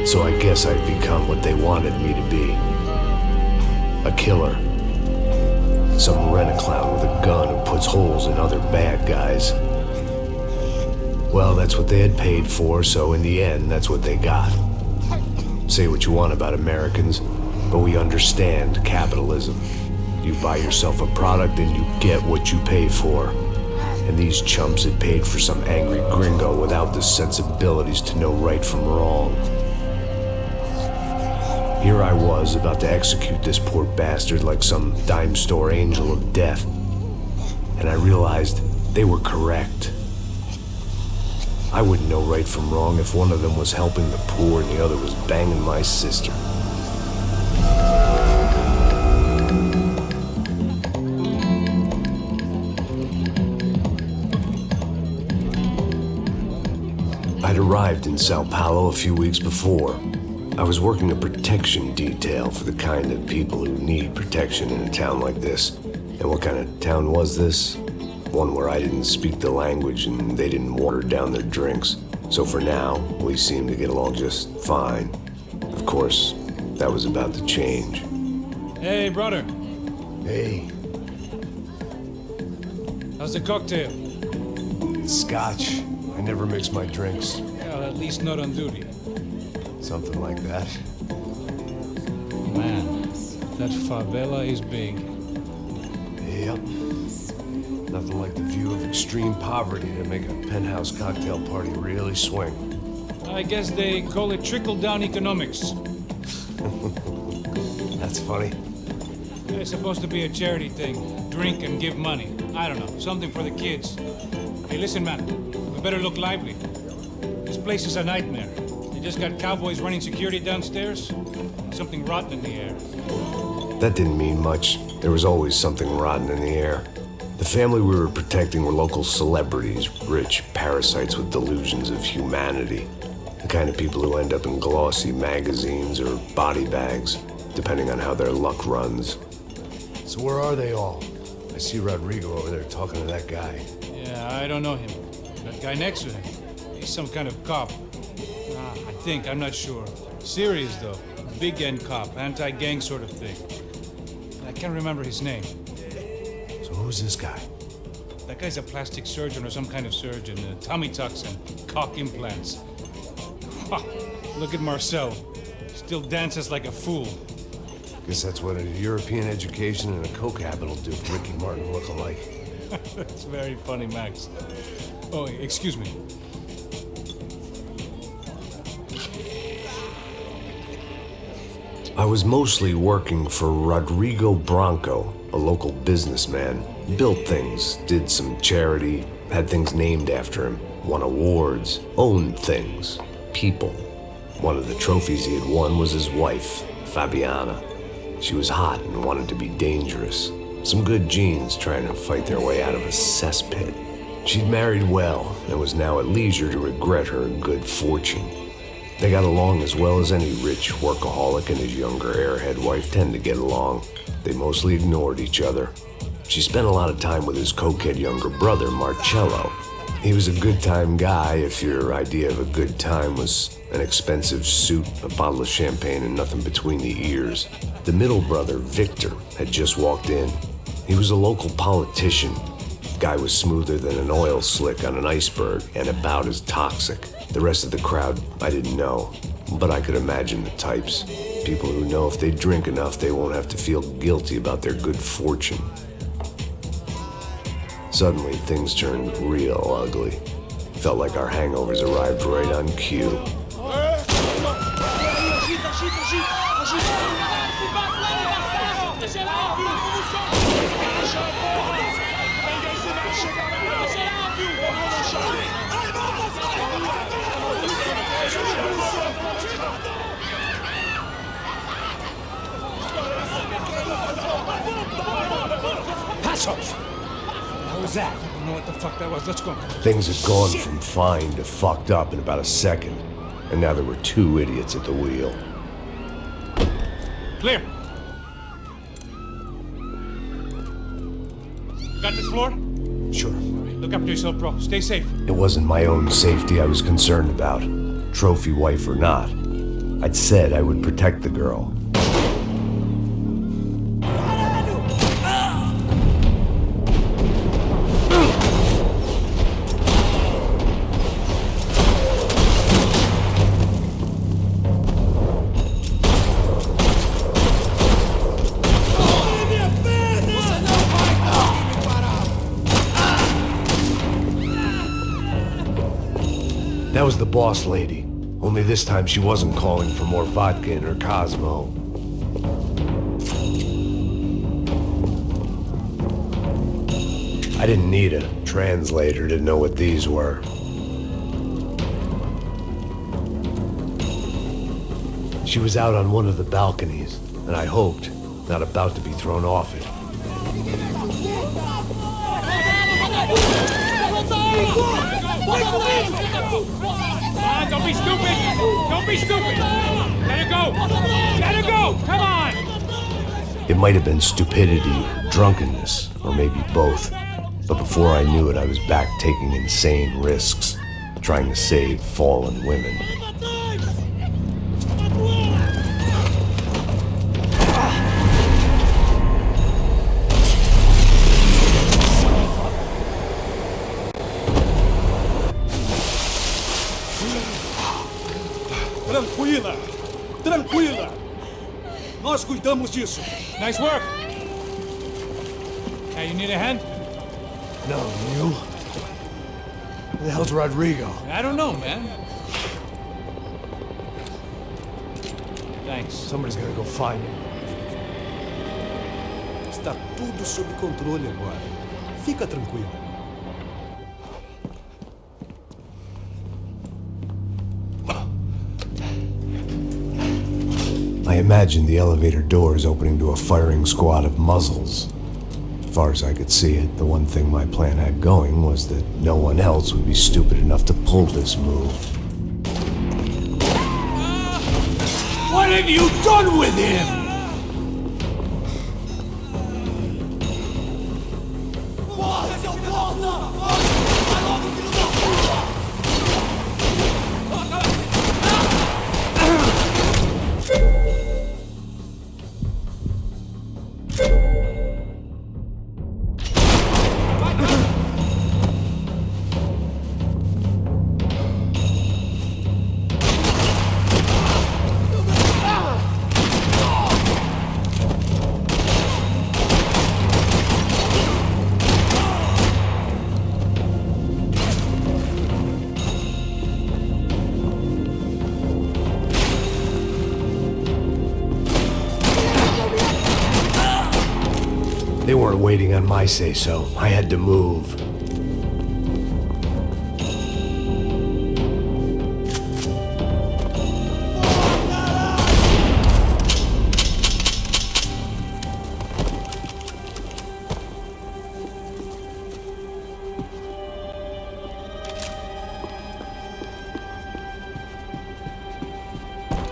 So I guess I'd become what they wanted me to be. A killer. Some rent-a-clown with a gun who puts holes in other bad guys. Well, that's what they had paid for, so in the end, that's what they got. Say what you want about Americans, but we understand capitalism. You buy yourself a product and you get what you pay for. And these chumps had paid for some angry gringo without the sensibilities to know right from wrong. Here I was, about to execute this poor bastard like some dime store angel of death. And I realized they were correct. I wouldn't know right from wrong if one of them was helping the poor and the other was banging my sister. I'd arrived in Sao Paulo a few weeks before. I was working a protection detail for the kind of people who need protection in a town like this. And what kind of town was this? One where I didn't speak the language and they didn't water down their drinks. So for now, we seemed to get along just fine. Of course, that was about to change. Hey, brother. Hey. How's the cocktail? It's scotch. I never mix my drinks. Well, at least not on duty. Something like that. Man, that favela is big. Yep. Nothing like the view of extreme poverty to make a penthouse cocktail party really swing. I guess they call it trickle-down economics. That's funny. It's supposed to be a charity thing. Drink and give money. I don't know, something for the kids. Hey, listen, man. We better look lively. This place is a nightmare. They just got cowboys running security downstairs. Something rotten in the air. That didn't mean much. There was always something rotten in the air. The family we were protecting were local celebrities, rich parasites with delusions of humanity. The kind of people who end up in glossy magazines or body bags, depending on how their luck runs. So where are they all? I see Rodrigo over there talking to that guy. Yeah, I don't know him. That guy next to him, he's some kind of cop. I think, I'm not sure. Serious, though. Big end cop, anti-gang sort of thing. I can't remember his name. So who's this guy? That guy's a plastic surgeon or some kind of surgeon. Tummy tucks and cock implants. Ha! Look at Marcel. Still dances like a fool. Guess that's what a European education and a coke habit will do for Ricky Martin look-alike. That's very funny, Max. Oh, excuse me. I was mostly working for Rodrigo Branco, a local businessman. Built things, did some charity, had things named after him, won awards, owned things, people. One of the trophies he had won was his wife, Fabiana. She was hot and wanted to be dangerous. Some good genes trying to fight their way out of a cesspit. She'd married well and was now at leisure to regret her good fortune. They got along as well as any rich workaholic and his younger airhead wife tend to get along. They mostly ignored each other. She spent a lot of time with his cokehead younger brother, Marcello. He was a good-time guy if your idea of a good time was an expensive suit, a bottle of champagne, and nothing between the ears. The middle brother, Victor, had just walked in. He was a local politician. Guy was smoother than an oil slick on an iceberg and about as toxic. The rest of the crowd, I didn't know, but I could imagine the types. People who know if they drink enough, they won't have to feel guilty about their good fortune. Suddenly, things turned real ugly. Felt like our hangovers arrived right on cue. Passos! What was that? I don't know what the fuck that was. Let's go. Things had gone from fine to fucked up in about a second, and now there were two idiots at the wheel. Clear. Got this floor? Sure. All right, look after yourself, bro. Stay safe. It wasn't my own safety I was concerned about, trophy wife or not. I'd said I would protect the girl. That was the boss lady. Only this time she wasn't calling for more vodka in her Cosmo. I didn't need a translator to know what these were. She was out on one of the balconies, and I hoped not about to be thrown off it. Don't be stupid! Don't be stupid! Let it go! Let it go! Come on! It might have been stupidity, drunkenness, or maybe both. But before I knew it, I was back taking insane risks, trying to save fallen women. Tranquila! Tranquila! Nós cuidamos disso. Nice work! Hey, you need a hand? No, you? Who the hell's Rodrigo? I don't know, man. Thanks. Somebody's gonna go find him. Está tudo sob controle agora. Fica tranquila. I imagined the elevator doors opening to a firing squad of muzzles. As far as I could see it, the one thing my plan had going was that no one else would be stupid enough to pull this move. What have you done with him? They weren't waiting on my say-so. I had to move.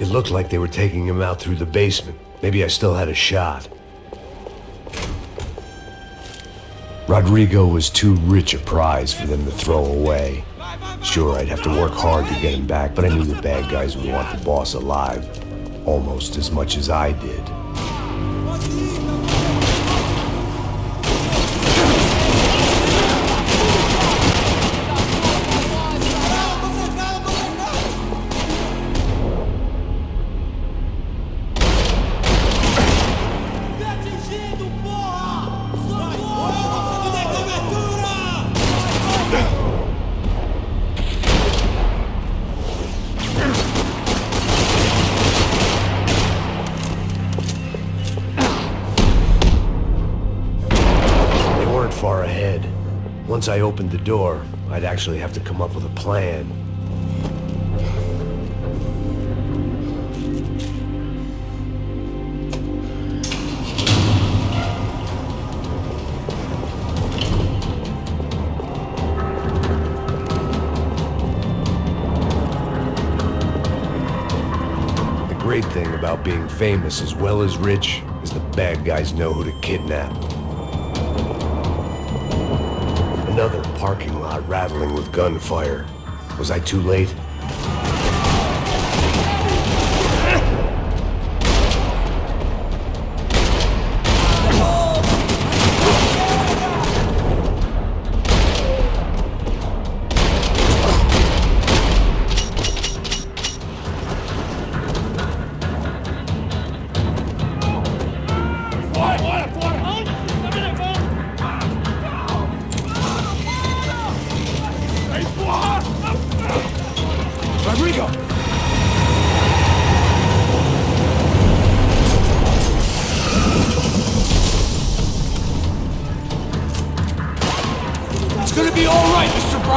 It looked like they were taking him out through the basement. Maybe I still had a shot. Rodrigo was too rich a prize for them to throw away. Sure, I'd have to work hard to get him back, but I knew the bad guys would want the boss alive, almost as much as I did. Far ahead. Once I opened the door, I'd actually have to come up with a plan. The great thing about being famous as well as rich is the bad guys know who to kidnap. Another parking lot rattling with gunfire. Was I too late?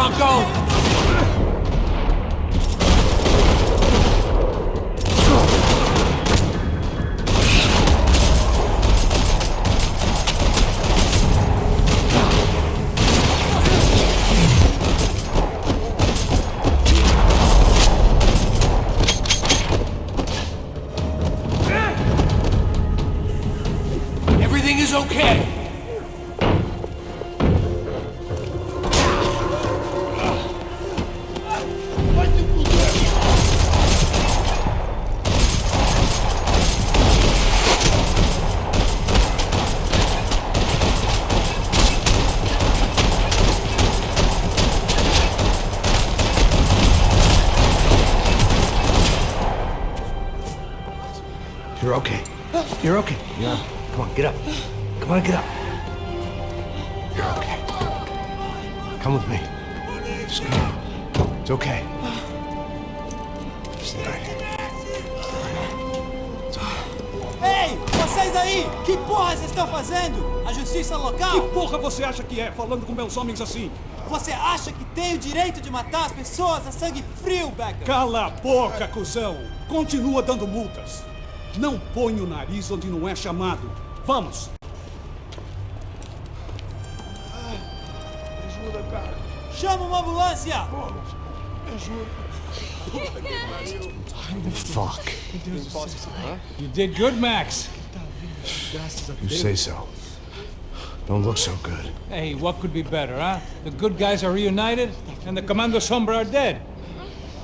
Branco! Everything is okay. You're okay. You're okay. Yeah. Come on, get up. Come on, get up. You're okay. Come with me. Just come on. It's okay. Stay right here. Ei, vocês aí! Que porra vocês estão fazendo? A justiça local? Que porra você acha que é, falando com meus homens assim? Você acha que tem o direito de matar as pessoas a sangue frio, Becker? Cala a boca, cuzão! Continua dando multas. Não põe o nariz onde não é chamado. Vamos! Ajuda, cara. Chama uma ambulância! Fuck. You did good, Max. You say so. Don't look so good. Hey, what could be better, huh? The good guys are reunited, and the Commando Sombra are dead.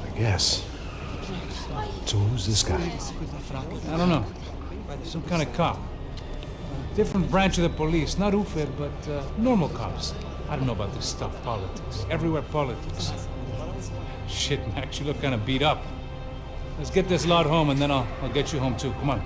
I guess. So who's this guy? I don't know. Some kind of cop. Different branch of the police. Not UFE, but normal cops. I don't know about this stuff, politics. Everywhere politics. Shit, Max, you look kind of beat up. Let's get this lot home, and then I'll get you home too. Come on.